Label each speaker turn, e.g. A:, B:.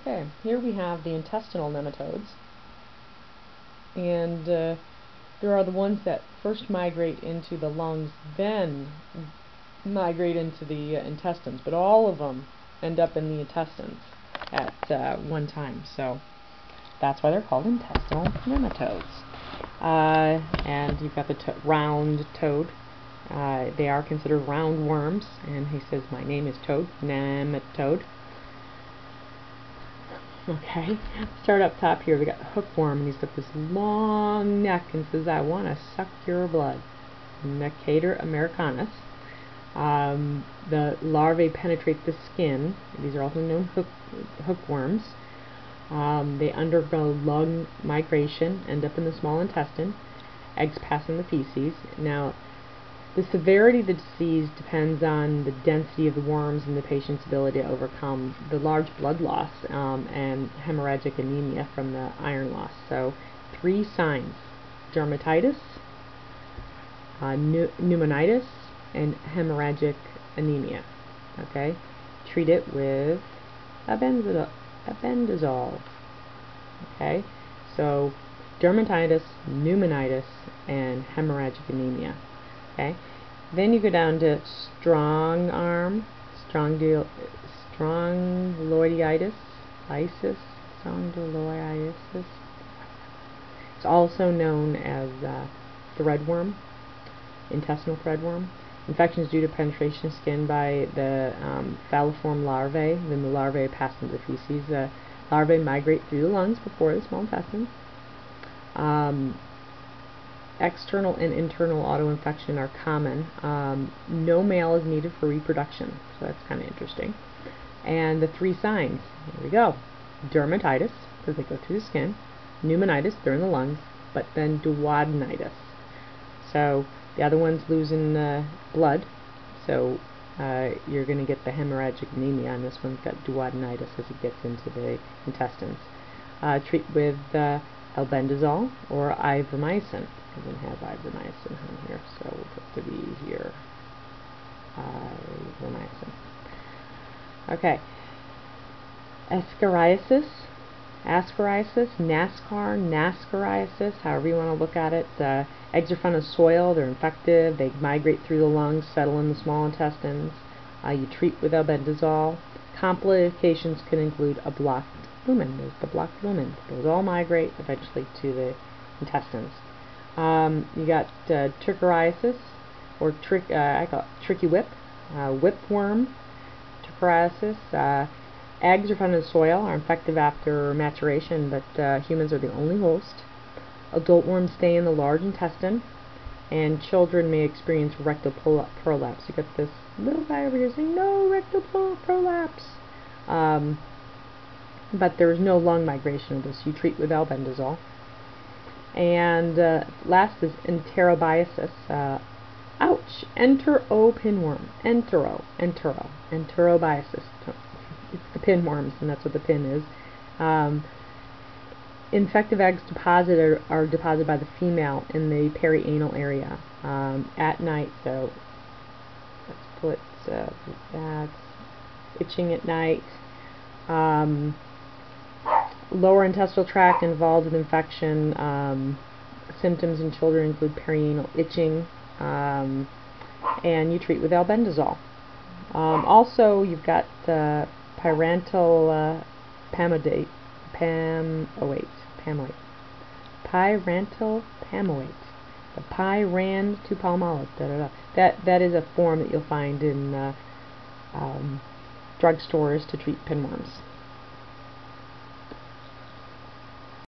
A: Okay, here we have the intestinal nematodes, and there are the ones that first migrate into the lungs, then migrate into the intestines, but all of them end up in the intestines at one time, so that's why they're called intestinal nematodes. And you've got the round toad. They are considered round worms, and he says, "My name is Toad, nematode." Okay, start up top here. We got the hookworm, and he's got this long neck and says, "I want to suck your blood." Necator americanus. The larvae penetrate the skin. These are also known hookworms. They undergo lung migration, end up in the small intestine. Eggs pass in the feces. Now, the severity of the disease depends on the density of the worms and the patient's ability to overcome the large blood loss and hemorrhagic anemia from the iron loss. So, 3 signs: dermatitis, pneumonitis, and hemorrhagic anemia. Okay, treat it with albendazole. Okay, so dermatitis, pneumonitis, and hemorrhagic anemia. Okay, then you go down to strongyloiditis, strongyloiditis. It's also known as threadworm, intestinal threadworm. Infections due to penetration of skin by the falciform larvae. Then the larvae pass into the feces. Larvae migrate through the lungs before the small intestines. External and internal autoinfection are common. No male is needed for reproduction, so that's kind of interesting. And the 3 signs, here we go: dermatitis, because they go through the skin; pneumonitis, they're in the lungs; but then duodenitis. So the other one's losing blood, so you're going to get the hemorrhagic anemia, and this one's got duodenitis as it gets into the intestines. Treat with albendazole or ivermectin. It doesn't have ivermectin on here, so we'll put the V here. Ivermectin. Okay. Ascariasis, NASCariasis, however you want to look at it. Eggs are found in soil, they're infective, they migrate through the lungs, settle in the small intestines. You treat with albendazole. Complications can include a blocked lumen. There's the blocked lumen. Those all migrate eventually to the intestines. You got Tercoriasis, or I call it tricky whip, whipworm, Tercoriasis. Eggs are found in the soil, are infective after maturation, but humans are the only host. Adult worms stay in the large intestine, and children may experience rectal prolapse. You got this little guy over here saying, "No rectal prolapse." But there is no lung migration of this. You treat with albendazole. And last is Enterobiasis. Ouch! Enteropinworm. Enterobiasis. It's the pinworms, and that's what the pin is. Infective eggs are deposited by the female in the perianal area at night. So let's put that's itching at night. Lower intestinal tract involved with infection. Symptoms in children include perianal itching, and you treat with albendazole. Also, you've got pyrantel pamoate. Pyrantel pamoate. The pyrantel. That is a form that you'll find in drugstores to treat pinworms.